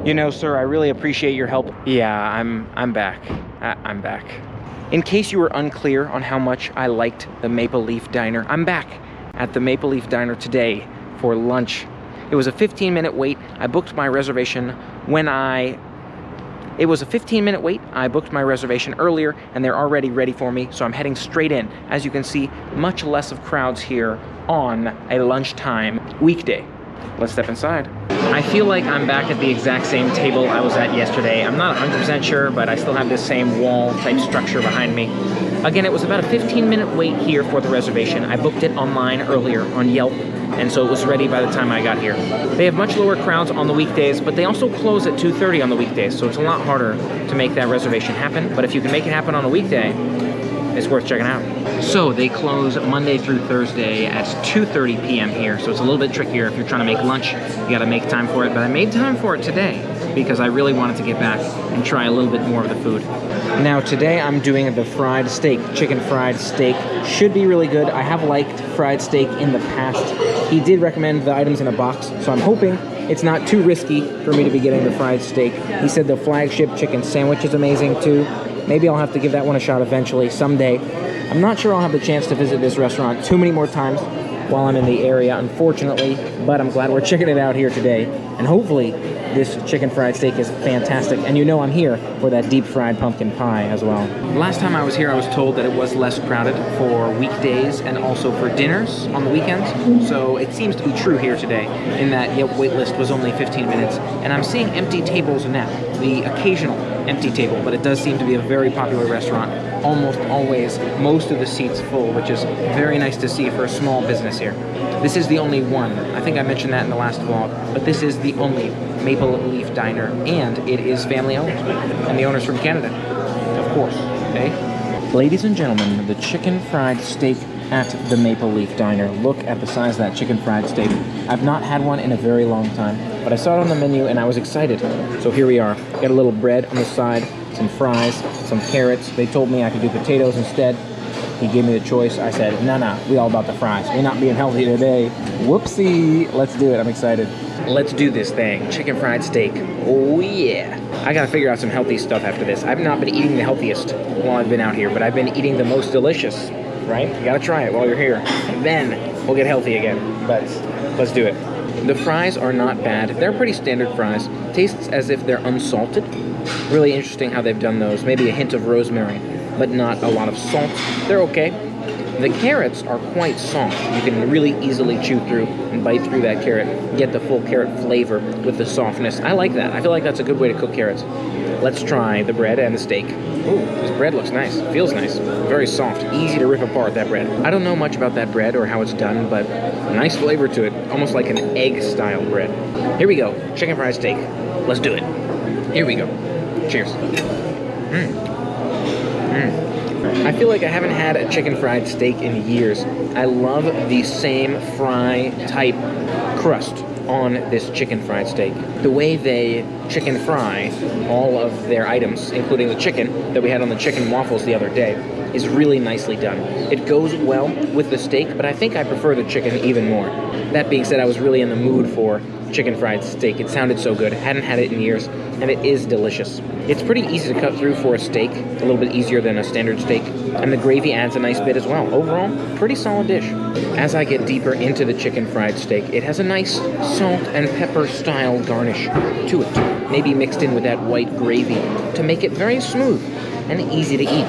You know, sir, I really appreciate your help. Yeah, I'm back. I'm back. In case you were unclear on how much I liked the Maple Leaf Diner, I'm back at the Maple Leaf Diner today for lunch. It was a 15-minute wait. I booked my reservation It was a 15-minute wait. I booked my reservation earlier, and they're already ready for me, so I'm heading straight in. As you can see, much less of crowds here on a lunchtime weekday. Let's step inside. I feel like I'm back at the exact same table I was at yesterday. I'm not 100% sure, but I still have this same wall-type structure behind me. Again, it was about a 15-minute wait here for the reservation. I booked it online earlier on Yelp, and so it was ready by the time I got here. They have much lower crowds on the weekdays, but they also close at 2:30 on the weekdays, so it's a lot harder to make that reservation happen. But if you can make it happen on a weekday, it's worth checking out. So they close Monday through Thursday at 2:30 p.m. here, so it's a little bit trickier if you're trying to make lunch. You gotta make time for it, but I made time for it today because I really wanted to get back and try a little bit more of the food. Now today I'm doing the fried steak. Chicken fried steak should be really good. I have liked fried steak in the past. He did recommend the items in a box, so I'm hoping it's not too risky for me to be getting the fried steak. He said the flagship chicken sandwich is amazing too. Maybe I'll have to give that one a shot eventually, someday. I'm not sure I'll have the chance to visit this restaurant too many more times while I'm in the area, unfortunately, but I'm glad we're checking it out here today. And hopefully, this chicken fried steak is fantastic. And you know I'm here for that deep fried pumpkin pie as well. Last time I was here, I was told that it was less crowded for weekdays and also for dinners on the weekends. So it seems to be true here today, in that Yelp wait list was only 15 minutes. And I'm seeing empty tables now, the occasional empty table, but it does seem to be a very popular restaurant. Almost always, most of the seats full, which is very nice to see for a small business here. This is the only one. I think I mentioned that in the last vlog, but this is the only Maple Leaf Diner, and it is family owned, and the owner's from Canada, of course, eh? Ladies and gentlemen, the chicken fried steak at the Maple Leaf Diner. Look at the size of that chicken fried steak. I've not had one in a very long time, but I saw it on the menu and I was excited. So here we are. Got a little bread on the side, some fries, some carrots. They told me I could do potatoes instead. He gave me the choice. I said, nah, we all about the fries. We're not being healthy today. Whoopsie. Let's do it. I'm excited. Let's do this thing. Chicken fried steak. Oh yeah. I gotta figure out some healthy stuff after this. I've not been eating the healthiest while I've been out here, but I've been eating the most delicious, right? You gotta try it while you're here. And then we'll get healthy again. But let's do it. The fries are not bad. They're pretty standard fries. Tastes as if they're unsalted. Really interesting how they've done those. Maybe a hint of rosemary, but not a lot of salt. They're okay. The carrots are quite soft. You can really easily chew through and bite through that carrot, get the full carrot flavor with the softness. I like that. I feel like that's a good way to cook carrots. Let's try the bread and the steak. Ooh, this bread looks nice. Feels nice. Very soft. Easy to rip apart, that bread. I don't know much about that bread or how it's done, but nice flavor to it. Almost like an egg-style bread. Here we go. Chicken fried steak. Let's do it. Here we go. Cheers. I feel like I haven't had a chicken fried steak in years. I love the same fry type crust on this chicken fried steak. The way they chicken fry all of their items, including the chicken that we had on the chicken waffles the other day, is really nicely done. It goes well with the steak, but I think I prefer the chicken even more. That being said, I was really in the mood for chicken fried steak. It sounded so good. Hadn't had it in years, and it is delicious. It's pretty easy to cut through for a steak, a little bit easier than a standard steak, and the gravy adds a nice bit as well. Overall, pretty solid dish. As I get deeper into the chicken fried steak, it has a nice salt and pepper style garnish to it, maybe mixed in with that white gravy to make it very smooth and easy to eat.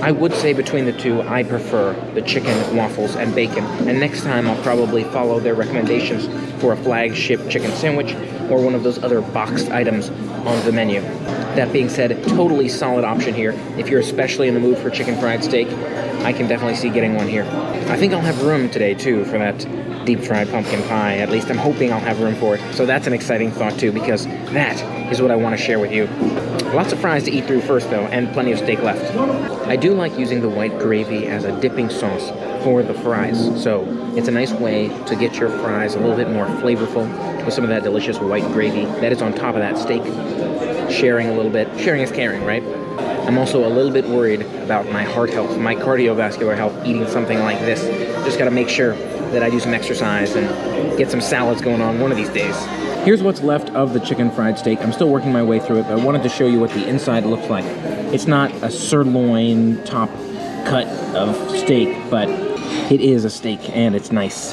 I would say between the two, I prefer the chicken waffles and bacon, and next time I'll probably follow their recommendations for a flagship chicken sandwich or one of those other boxed items on the menu. That being said, totally solid option here. If you're especially in the mood for chicken fried steak, I can definitely see getting one here. I think I'll have room today too for that deep fried pumpkin pie. At least I'm hoping I'll have room for it. So that's an exciting thought too, because that is what I want to share with you. Lots of fries to eat through first though, and plenty of steak left. I do like using the white gravy as a dipping sauce for the fries. So it's a nice way to get your fries a little bit more flavorful with some of that delicious white gravy that is on top of that steak. Sharing a little bit. Sharing is caring, right? I'm also a little bit worried about my heart health, my cardiovascular health, eating something like this. Just gotta make sure that I do some exercise and get some salads going on one of these days. Here's what's left of the chicken fried steak. I'm still working my way through it, but I wanted to show you what the inside looks like. It's not a sirloin top cut of steak, but it is a steak and it's nice.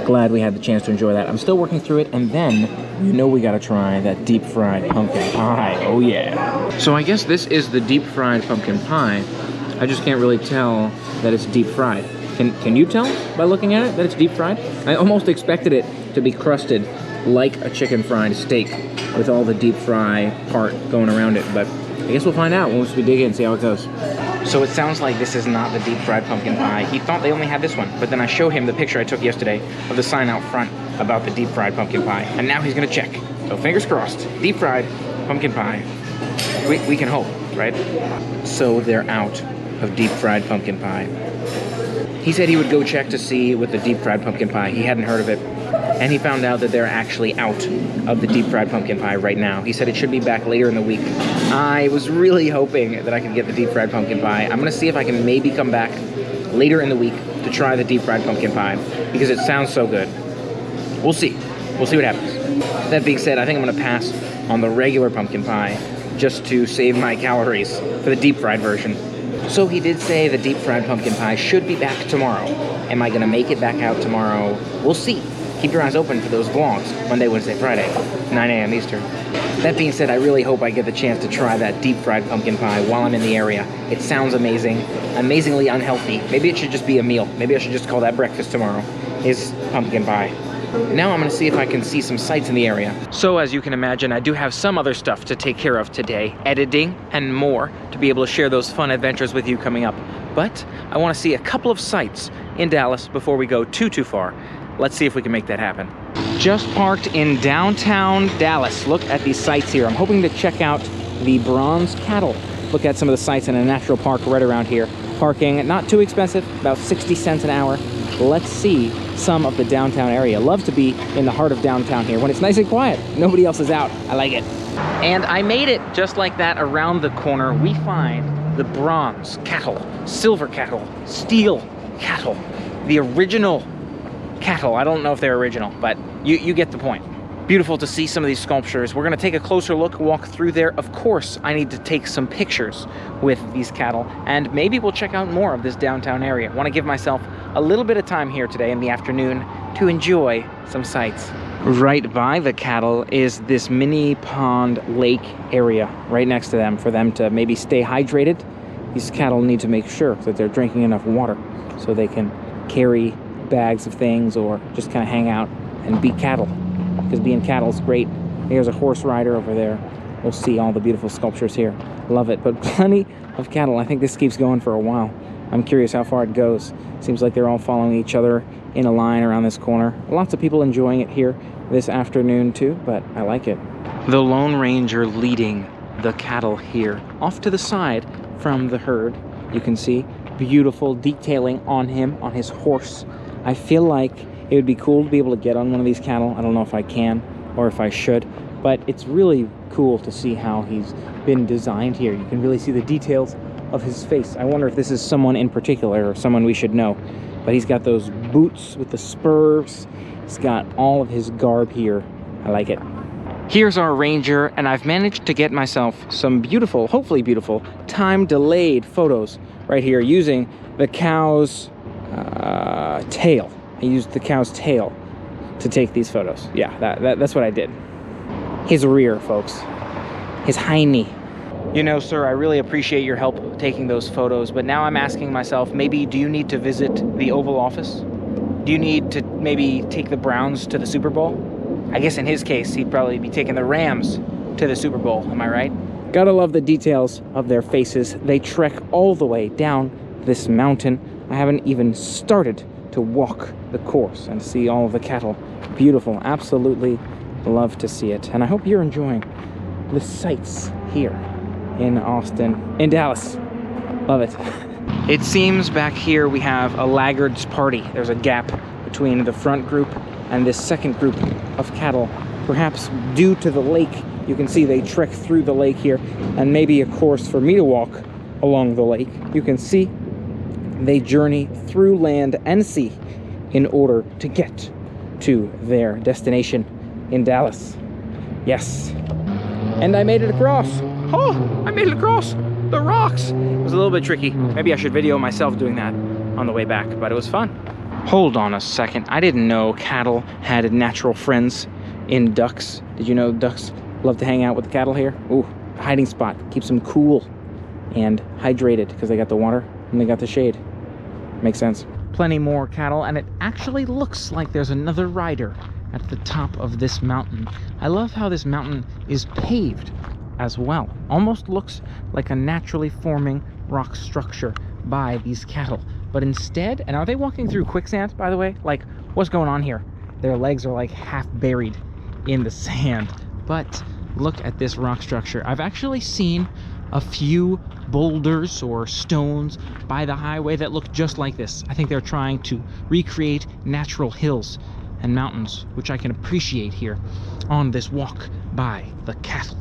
Glad we had the chance to enjoy that. I'm still working through it, and then you know we gotta try that deep fried pumpkin pie. Oh yeah. So I guess this is the deep fried pumpkin pie. I just can't really tell that it's deep fried. Can you tell by looking at it that it's deep fried? I almost expected it to be crusted like a chicken fried steak with all the deep fry part going around it, but I guess we'll find out once we dig in and see how it goes. So it sounds like this is not the deep fried pumpkin pie. He thought they only had this one, but then I showed him the picture I took yesterday of the sign out front about the deep fried pumpkin pie, and now he's gonna check. So fingers crossed, deep fried pumpkin pie. We can hope, right? So they're out of deep fried pumpkin pie. He said he would go check to see with the deep fried pumpkin pie. He hadn't heard of it. And he found out that they're actually out of the deep fried pumpkin pie right now. He said it should be back later in the week. I was really hoping that I could get the deep fried pumpkin pie. I'm gonna see if I can maybe come back later in the week to try the deep fried pumpkin pie because it sounds so good. We'll see. We'll see what happens. That being said, I think I'm gonna pass on the regular pumpkin pie just to save my calories for the deep fried version. So he did say the deep fried pumpkin pie should be back tomorrow. Am I gonna make it back out tomorrow? We'll see. Keep your eyes open for those vlogs, Monday, Wednesday, Friday, 9 a.m. Eastern. That being said, I really hope I get the chance to try that deep fried pumpkin pie while I'm in the area. It sounds amazing, amazingly unhealthy. Maybe it should just be a meal. Maybe I should just call that breakfast tomorrow, is pumpkin pie. Now I'm gonna see if I can see some sights in the area. So as you can imagine, I do have some other stuff to take care of today, editing and more, to be able to share those fun adventures with you coming up. But I wanna see a couple of sights in Dallas before we go too far. Let's see if we can make that happen. Just parked in downtown Dallas. Look at these sights here. I'm hoping to check out the bronze cattle. Look at some of the sights in a natural park right around here. Parking, not too expensive, about 60 cents an hour. Let's see some of the downtown area. Love to be in the heart of downtown here when it's nice and quiet. Nobody else is out. I like it. And I made it just like that. Around the corner, we find the bronze cattle, silver cattle, steel cattle, the original cattle. I don't know if they're original, but you get the point. Beautiful to see some of these sculptures. We're gonna take a closer look, walk through there. Of course, I need to take some pictures with these cattle, and maybe we'll check out more of this downtown area. I wanna give myself a little bit of time here today in the afternoon to enjoy some sights. Right by the cattle is this mini pond lake area right next to them for them to maybe stay hydrated. These cattle need to make sure that they're drinking enough water so they can carry bags of things or just kind of hang out and be cattle, because being cattle is great. Here's a horse rider over there. We'll see all the beautiful sculptures here. Love it, but plenty of cattle. I think this keeps going for a while. I'm curious how far it goes. Seems like they're all following each other in a line around this corner. Lots of people enjoying it here this afternoon too, but I like it. The Lone Ranger leading the cattle here off to the side from the herd. You can see beautiful detailing on him, on his horse. I feel like it would be cool to be able to get on one of these cattle. I don't know if I can or if I should, but it's really cool to see how he's been designed here. You can really see the details of his face. I wonder if this is someone in particular or someone we should know. But he's got those boots with the spurs. He's got all of his garb here. I like it. Here's our ranger, and I've managed to get myself some beautiful, hopefully beautiful, time-delayed photos right here using the cow's tail. I used the cow's tail to take these photos. Yeah, that's what I did. His rear, folks. His hiney. You know, sir, I really appreciate your help taking those photos, but now I'm asking myself, maybe do you need to visit the Oval Office? Do you need to maybe take the Browns to the Super Bowl? I guess in his case, he'd probably be taking the Rams to the Super Bowl, am I right? Gotta love the details of their faces. They trek all the way down this mountain. I haven't even started to walk the course and see all of the cattle. Beautiful, absolutely love to see it. And I hope you're enjoying the sights here in Austin, in Dallas. Love it. It seems back here we have a laggards party. There's a gap between the front group and this second group of cattle. Perhaps due to the lake, you can see they trek through the lake here, and maybe a course for me to walk along the lake. You can see they journey through land and sea in order to get to their destination. in Dallas. Yes. And I made it across. Oh, I made it across the rocks. It was a little bit tricky. Maybe I should video myself doing that on the way back, but it was fun. Hold on a second. I didn't know cattle had natural friends in ducks. Did you know ducks love to hang out with the cattle here? Ooh, hiding spot. Keeps them cool and hydrated because they got the water and they got the shade. Makes sense. Plenty more cattle, and it actually looks like there's another rider at the top of this mountain. I love how this mountain is paved as well. Almost looks like a naturally forming rock structure by these cattle. But instead, and are they walking through quicksand, by the way? Like, what's going on here? Their legs are like half buried in the sand. But look at this rock structure. I've actually seen a few boulders or stones by the highway that look just like this. I think they're trying to recreate natural hills and mountains, which I can appreciate here on this walk by the cattle.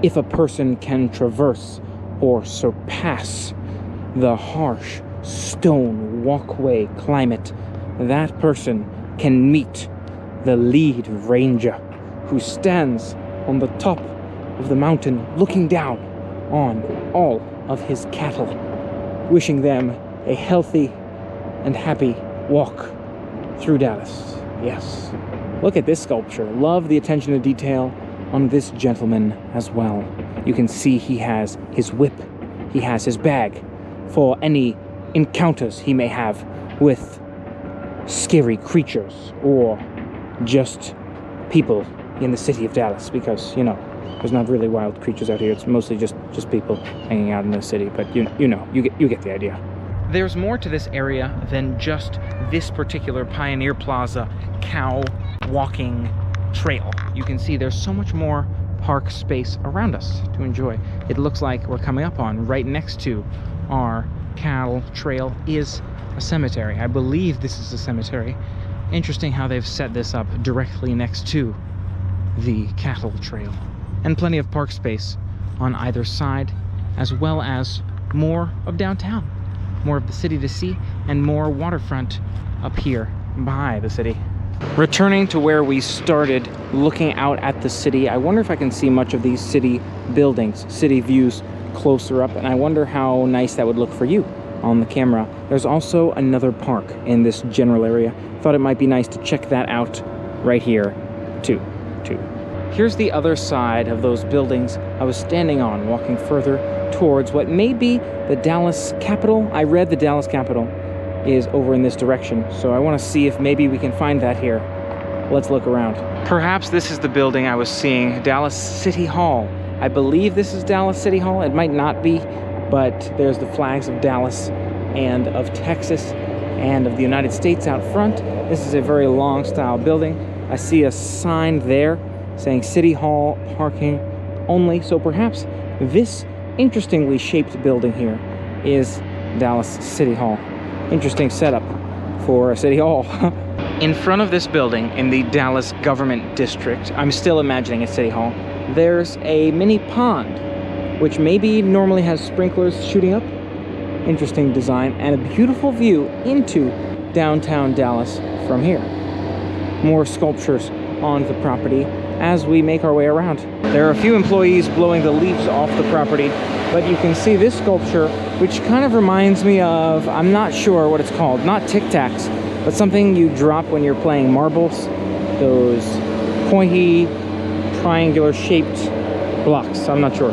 If a person can traverse or surpass the harsh stone walkway climate, that person can meet the lead ranger who stands on the top of the mountain looking down on all of his cattle, wishing them a healthy and happy walk through Dallas. Yes. Look at this sculpture. Love the attention to detail on this gentleman as well. You can see he has his whip. He has his bag for any encounters he may have with scary creatures or just people in the city of Dallas, because, you know, there's not really wild creatures out here. It's mostly just people hanging out in the city, but you get the idea. There's more to this area than just this particular Pioneer Plaza cow walking trail. You can see there's so much more park space around us to enjoy. It looks like we're coming up on, right next to our cattle trail, is a cemetery. I believe this is a cemetery. Interesting how they've set this up directly next to the cattle trail. And plenty of park space on either side, as well as more of downtown, more of the city to see, and more waterfront up here by the city. Returning to where we started, looking out at the city, I wonder if I can see much of these city buildings, city views closer up, and I wonder how nice that would look for you on the camera. There's also another park in this general area. Thought it might be nice to check that out right here too. Here's the other side of those buildings I was standing on, walking further towards what may be the Dallas Capitol. I read the Dallas Capitol is over in this direction, so I want to see if maybe we can find that here. Let's look around. Perhaps this is the building I was seeing, Dallas City Hall. I believe this is Dallas City Hall. It might not be, but there's the flags of Dallas and of Texas and of the United States out front. This is a very long style building. I see a sign there saying City Hall parking only, so perhaps this interestingly shaped building here is Dallas City Hall. Interesting setup for a city hall. In front of this building in the Dallas Government District, I'm still imagining a city hall, there's a mini pond, which maybe normally has sprinklers shooting up. Interesting design, and a beautiful view into downtown Dallas from here. More sculptures on the property as we make our way around. There are a few employees blowing the leaves off the property, but you can see this sculpture, which kind of reminds me of, I'm not sure what it's called, not Tic Tacs, but something you drop when you're playing marbles, those pointy, triangular shaped blocks. I'm not sure.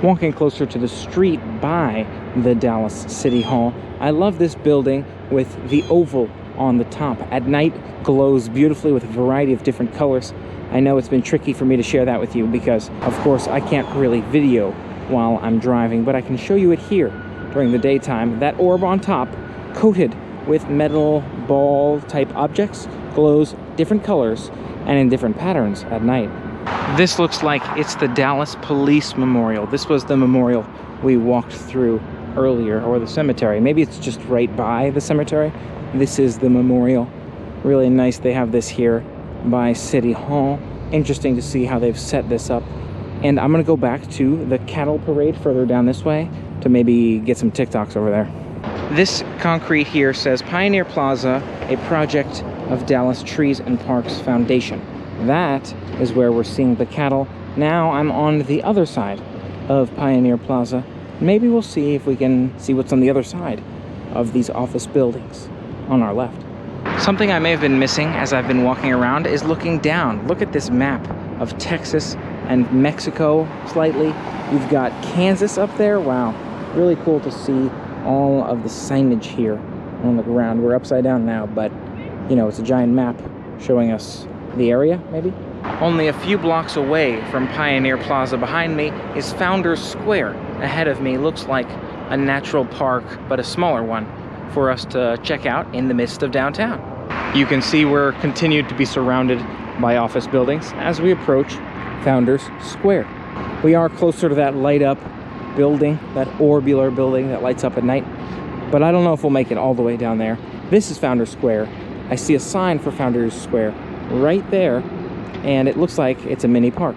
Walking closer to the street by the Dallas City Hall, I love this building with the oval on the top. At night, glows beautifully with a variety of different colors. I know it's been tricky for me to share that with you because, of course, I can't really video while I'm driving, but I can show you it here during the daytime. That orb on top, coated with metal ball type objects, glows different colors and in different patterns at night. This looks like it's the Dallas Police Memorial. This was the memorial we walked through earlier, or the cemetery. Maybe it's just right by the cemetery. This is the memorial. Really nice they have this here by City Hall. Interesting to see how they've set this up. And I'm gonna go back to the cattle parade further down this way to maybe get some TikToks over there. This concrete here says Pioneer Plaza, a project of Dallas Trees and Parks Foundation. That is where we're seeing the cattle. Now I'm on the other side of Pioneer Plaza. Maybe we'll see if we can see what's on the other side of these office buildings on our left. Something I may have been missing as I've been walking around is looking down. Look at this map of Texas and Mexico slightly. You've got Kansas up there. Wow, really cool to see all of the signage here on the ground. We're upside down now, but you know, it's a giant map showing us the area, maybe. Only a few blocks away from Pioneer Plaza behind me is Founders Square. Ahead of me looks like a natural park, but a smaller one for us to check out in the midst of downtown. You can see we're continued to be surrounded by office buildings as we approach Founders Square. We are closer to that light up building, that orbular building that lights up at night, but I don't know if we'll make it all the way down there. This is Founders Square. I see a sign for Founders Square right there, and it looks like it's a mini park.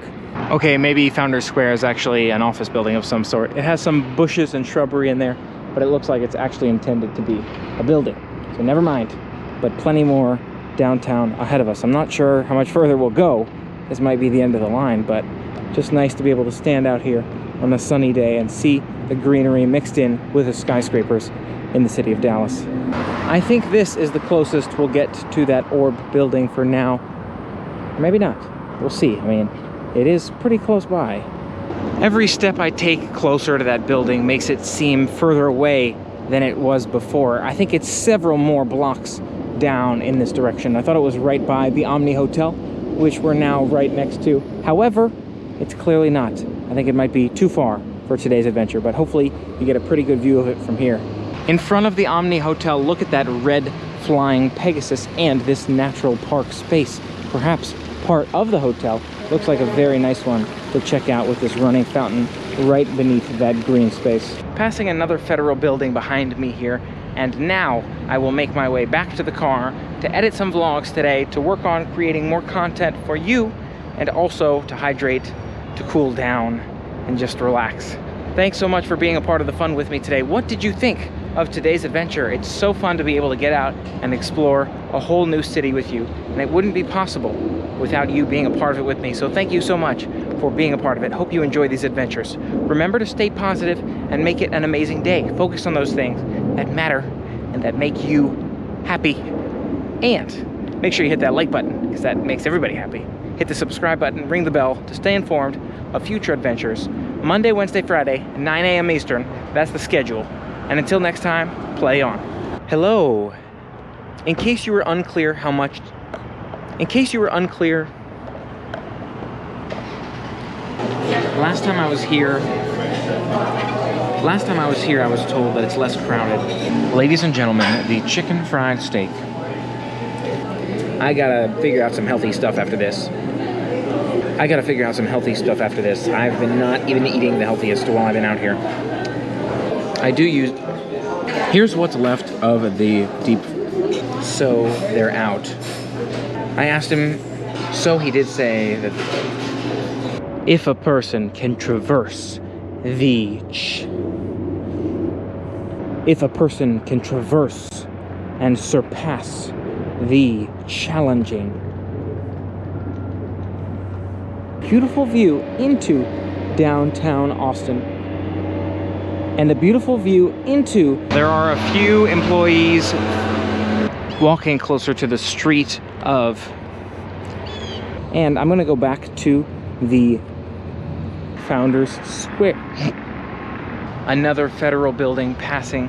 Okay, maybe Founders Square is actually an office building of some sort. It has some bushes and shrubbery in there, but it looks like it's actually intended to be a building. So never mind, but plenty more downtown ahead of us. I'm not sure how much further we'll go. This might be the end of the line, but just nice to be able to stand out here on a sunny day and see the greenery mixed in with the skyscrapers in the city of Dallas. I think this is the closest we'll get to that orb building for now. Maybe not. We'll see. I mean, it is pretty close by. Every step I take closer to that building makes it seem further away than it was before. I think it's several more blocks down in this direction. I thought it was right by the Omni Hotel, which we're now right next to. However, it's clearly not. I think it might be too far for today's adventure, but hopefully you get a pretty good view of it from here. In front of the Omni Hotel, look at that red flying Pegasus and this natural park space. Perhaps part of the hotel. Looks like a very nice one to check out with this running fountain right beneath that green space. Passing another federal building behind me here, and now I will make my way back to the car to edit some vlogs today, to work on creating more content for you, and also to hydrate, to cool down, and just relax. Thanks so much for being a part of the fun with me today. What did you think of today's adventure? It's so fun to be able to get out and explore a whole new city with you, and it wouldn't be possible without you being a part of it with me. So thank you so much for being a part of it. Hope you enjoy these adventures. Remember to stay positive and make it an amazing day. Focus on those things that matter and that make you happy. And make sure you hit that like button, because that makes everybody happy. Hit the subscribe button, ring the bell to stay informed of future adventures. Monday, Wednesday, Friday, 9 a.m. Eastern. That's the schedule. And until next time, play on. Hello. In case you were unclear last time I was here, I was told that it's less crowded. Ladies and gentlemen, the chicken fried steak. I gotta figure out some healthy stuff after this. I've been not even eating the healthiest while I've been out here. Here's what's left of the deep. So they're out. I asked him, so he did say that if a person can traverse and surpass the challenging, beautiful view into downtown Austin, and a beautiful view into... There are a few employees walking closer to the street of... And I'm gonna go back to the Founders Square. Another federal building passing